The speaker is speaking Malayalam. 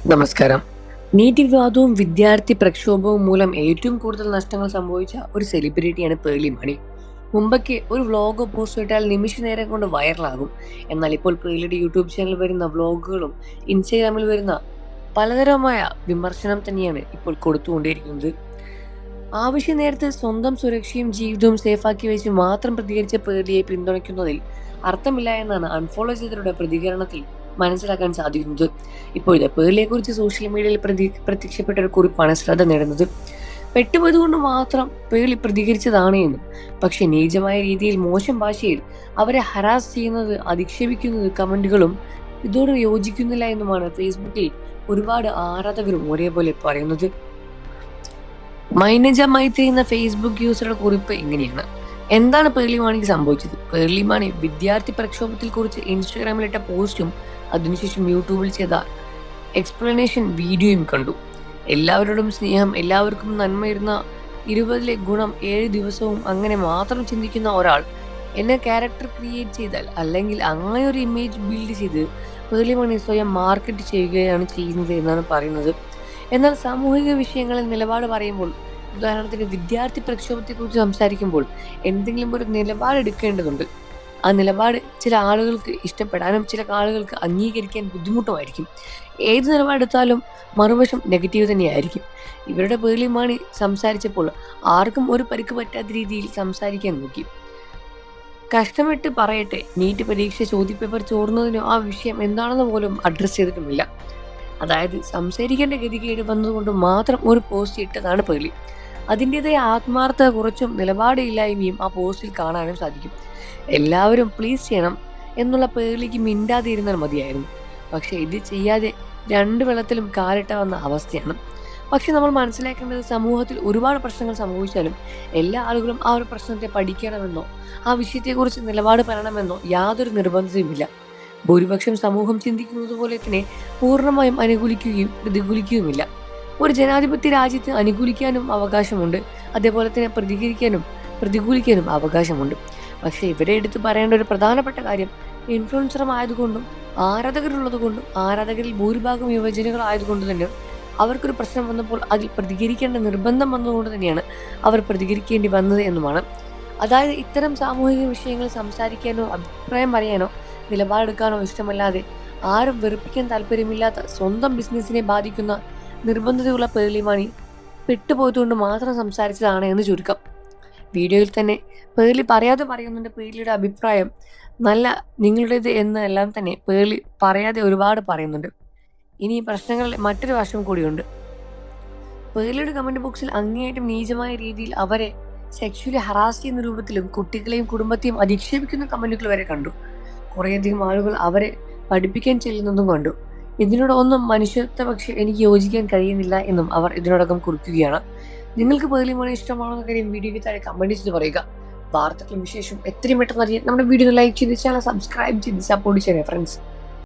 നമസ്കാരം. നീറ്റ് വിവാദവും വിദ്യാർത്ഥി പ്രക്ഷോഭവും മൂലം ഏറ്റവും കൂടുതൽ നഷ്ടങ്ങൾ സംഭവിച്ച ഒരു സെലിബ്രിറ്റിയാണ് പേർലി മാണി. മുമ്പൊക്കെ ഒരു വ്ലോഗോ പോസ്റ്റ് ഇട്ടാൽ നിമിഷ നേരം കൊണ്ട് വൈറലാകും. എന്നാൽ ഇപ്പോൾ പേർലിയുടെ യൂട്യൂബ് ചാനലിൽ വരുന്ന വ്ലോഗുകളും ഇൻസ്റ്റാഗ്രാമിൽ വരുന്ന പലതരമായ വിമർശനം തന്നെയാണ് ഇപ്പോൾ കൊടുത്തുകൊണ്ടിരിക്കുന്നത്. ആവശ്യ നേരത്ത് സ്വന്തം സുരക്ഷയും ജീവിതവും സേഫാക്കി വെച്ച് മാത്രം പ്രതികരിച്ച പേർലിയെ പിന്തുണയ്ക്കുന്നതിൽ അർത്ഥമില്ല എന്നാണ് അൺഫോളോ ചെയ്തവരുടെ പ്രതികരണത്തിൽ മനസ്സിലാക്കാൻ സാധിക്കുന്നത്. ഇപ്പോഴത്തെ പേർലിയെക്കുറിച്ച് സോഷ്യൽ മീഡിയയിൽ പ്രത്യക്ഷപ്പെട്ട ഒരു കുറിപ്പാണ് ശ്രദ്ധ നേടുന്നത്. പെട്ടുപോയതുകൊണ്ട് മാത്രം പേർലി പ്രതികരിച്ചതാണ് എന്നും, പക്ഷെ നീചമായ രീതിയിൽ മോശം ഭാഷയിൽ അവരെ ഹരാസ് ചെയ്യുന്നത്, അധിക്ഷേപിക്കുന്നത് കമന്റുകളും ഇതോട് യോജിക്കുന്നില്ല എന്നുമാണ് ഫേസ്ബുക്കിൽ ഒരുപാട് ആരാധകരും ഒരേപോലെ പറയുന്നത്. മൈനജ മൈത്രി എന്ന ഫേസ്ബുക്ക് യൂസറുടെ കുറിപ്പ് ഇങ്ങനെയാണ്: എന്താണ് പേർലി മാണിക്ക് സംഭവിച്ചത്? പേർലി മാണി വിദ്യാർത്ഥി പ്രക്ഷോഭത്തിൽ കുറിച്ച് ഇൻസ്റ്റാഗ്രാമിലിട്ട പോസ്റ്റും അതിനുശേഷം യൂട്യൂബിൽ ചെയ്ത എക്സ്പ്ലനേഷൻ വീഡിയോയും കണ്ടു. എല്ലാവരോടും സ്നേഹം, എല്ലാവർക്കും നന്മയിരുന്ന 20-ലെ ഗുണം 7 ദിവസവും അങ്ങനെ മാത്രം ചിന്തിക്കുന്ന ഒരാൾ എന്നെ ക്യാരക്ടർ ക്രിയേറ്റ് ചെയ്താൽ, അല്ലെങ്കിൽ അങ്ങനെ ഒരു ഇമേജ് ബിൽഡ് ചെയ്ത് പേർലി മാണി സ്വയം മാർക്കറ്റ് ചെയ്യുകയാണ് ചെയ്യുന്നത് എന്നാണ് പറയുന്നത്. എന്നാൽ സാമൂഹിക വിഷയങ്ങളിൽ നിലപാട് പറയുമ്പോൾ, ഉദാഹരണത്തിന് വിദ്യാർത്ഥി പ്രക്ഷോഭത്തെക്കുറിച്ച് സംസാരിക്കുമ്പോൾ എന്തെങ്കിലും ഒരു നിലപാട് എടുക്കേണ്ടതുണ്ട്. ആ നിലപാട് ചില ആളുകൾക്ക് ഇഷ്ടപ്പെടാനും ചില ആളുകൾക്ക് അംഗീകരിക്കാൻ ബുദ്ധിമുട്ടുമായിരിക്കും. ഏത് നിലപാടെടുത്താലും മറുവശം നെഗറ്റീവ് തന്നെയായിരിക്കും. ഇവരുടെ പേർലി മാണി സംസാരിച്ചപ്പോൾ ആർക്കും ഒരു പരിക്ക് പറ്റാത്ത രീതിയിൽ സംസാരിക്കാൻ നോക്കി. കഷ്ടമിട്ട് പറയട്ടെ, നീറ്റ് പരീക്ഷ ചോദ്യപേപ്പർ ചോർന്നതിനോ ആ വിഷയം എന്താണെന്ന് പോലും അഡ്രസ്സ് ചെയ്തിട്ടുമില്ല. അതായത് സംസാരിക്കേണ്ട ഗതികേട് വന്നതുകൊണ്ട് മാത്രം ഒരു പോസ്റ്റ് ഇട്ടതാണ് പേർലി. അതിൻ്റെതായ ആത്മാർത്ഥത കുറച്ചും നിലപാടില്ലായ്മയും ആ പോസ്റ്റിൽ കാണാനും സാധിക്കും. എല്ലാവരും പ്ലീസ് ചെയ്യണം എന്നുള്ള പേർലിക്ക് മിണ്ടാതെ ഇരുന്നാൽ മതിയായിരുന്നു. പക്ഷെ ഇത് ചെയ്യാതെ രണ്ട് വെള്ളത്തിലും കാലിട്ട വന്ന അവസ്ഥയാണ്. പക്ഷെ നമ്മൾ മനസ്സിലാക്കേണ്ടത്, സമൂഹത്തിൽ ഒരുപാട് പ്രശ്നങ്ങൾ സംഭവിച്ചാലും എല്ലാ ആളുകളും ആ ഒരു പ്രശ്നത്തെ പഠിക്കണമെന്നോ ആ വിഷയത്തെക്കുറിച്ച് നിലപാട് പറയണമെന്നോ യാതൊരു നിർബന്ധവുമില്ല. ഭൂരിപക്ഷം സമൂഹം ചിന്തിക്കുന്നത് പോലെ തന്നെ പൂർണ്ണമായും അനുകൂലിക്കുകയും പ്രതികൂലിക്കുകയുമില്ല. ഒരു ജനാധിപത്യ രാജ്യത്ത് അനുകൂലിക്കാനും അവകാശമുണ്ട്, അതേപോലെ തന്നെ പ്രതികൂലിക്കാനും അവകാശമുണ്ട്. പക്ഷേ ഇവിടെ എടുത്ത് പറയേണ്ട ഒരു പ്രധാനപ്പെട്ട കാര്യം, ഇൻഫ്ലുവൻസറുമായതുകൊണ്ടും ആരാധകരുള്ളതുകൊണ്ടും ആരാധകരിൽ ഭൂരിഭാഗം യുവജനങ്ങളായതുകൊണ്ട് തന്നെ അവർക്കൊരു പ്രശ്നം വന്നപ്പോൾ അതിൽ പ്രതികരിക്കേണ്ട നിർബന്ധം വന്നതുകൊണ്ട് തന്നെയാണ് അവർ പ്രതികരിക്കേണ്ടി വന്നത് എന്നുമാണ്. അതായത് ഇത്തരം സാമൂഹിക വിഷയങ്ങൾ സംസാരിക്കാനോ അഭിപ്രായം പറയാനോ നിലപാടെടുക്കാനോ ഇഷ്ടമല്ലാതെ, ആരും വെറുപ്പിക്കാൻ താല്പര്യമില്ലാത്ത, സ്വന്തം ബിസിനസ്സിനെ ബാധിക്കുന്ന നിർബന്ധതയുള്ള പേർലി മാണി പെട്ടുപോയതുകൊണ്ട് മാത്രം സംസാരിച്ചതാണ് എന്ന് ചുരുക്കം. വീഡിയോയിൽ തന്നെ പേർലി പറയാതെ പറയുന്നുണ്ട് പേർലിയുടെ അഭിപ്രായം നല്ല നിങ്ങളുടേത് എന്നെല്ലാം തന്നെ പേർലി പറയാതെ ഒരുപാട് പറയുന്നുണ്ട്. ഇനി ഈ പ്രശ്നങ്ങളുടെ മറ്റൊരു വശം കൂടിയുണ്ട്. പേർലിയുടെ കമന്റ് ബോക്സിൽ അങ്ങേയറ്റം നീചമായ രീതിയിൽ അവരെ സെക്ഷുവലി ഹറാസ് ചെയ്യുന്ന രൂപത്തിലും കുട്ടികളെയും കുടുംബത്തെയും അധിക്ഷേപിക്കുന്ന കമന്റുകൾ വരെ കണ്ടു. കുറേയധികം ആളുകൾ അവരെ പഠിപ്പിക്കാൻ ചെല്ലുന്നതും കണ്ടു. ഇതിനോടൊന്നും മനുഷ്യത്വ പക്ഷെ എനിക്ക് യോജിക്കാൻ കഴിയുന്നില്ല എന്നും അവർ ഇതിനോടകം കുറിക്കുകയാണ്. നിങ്ങൾക്ക് പേർലി മാണി ഇഷ്ടമാണോ എന്ന കാര്യം വീഡിയോയ്ക്ക് താഴെ കമന്റ് ചെയ്ത് പറയുക. വാർത്തകളും വിശേഷം എത്രയും പെട്ടെന്ന് അറിയാൻ നമ്മുടെ വീഡിയോ ലൈക്ക് ചെയ്ത് ചാനൽ സബ്സ്ക്രൈബ് ചെയ്ത് സപ്പോർട്ട് ചെയ്യണേ ഫ്രണ്ട്സ്.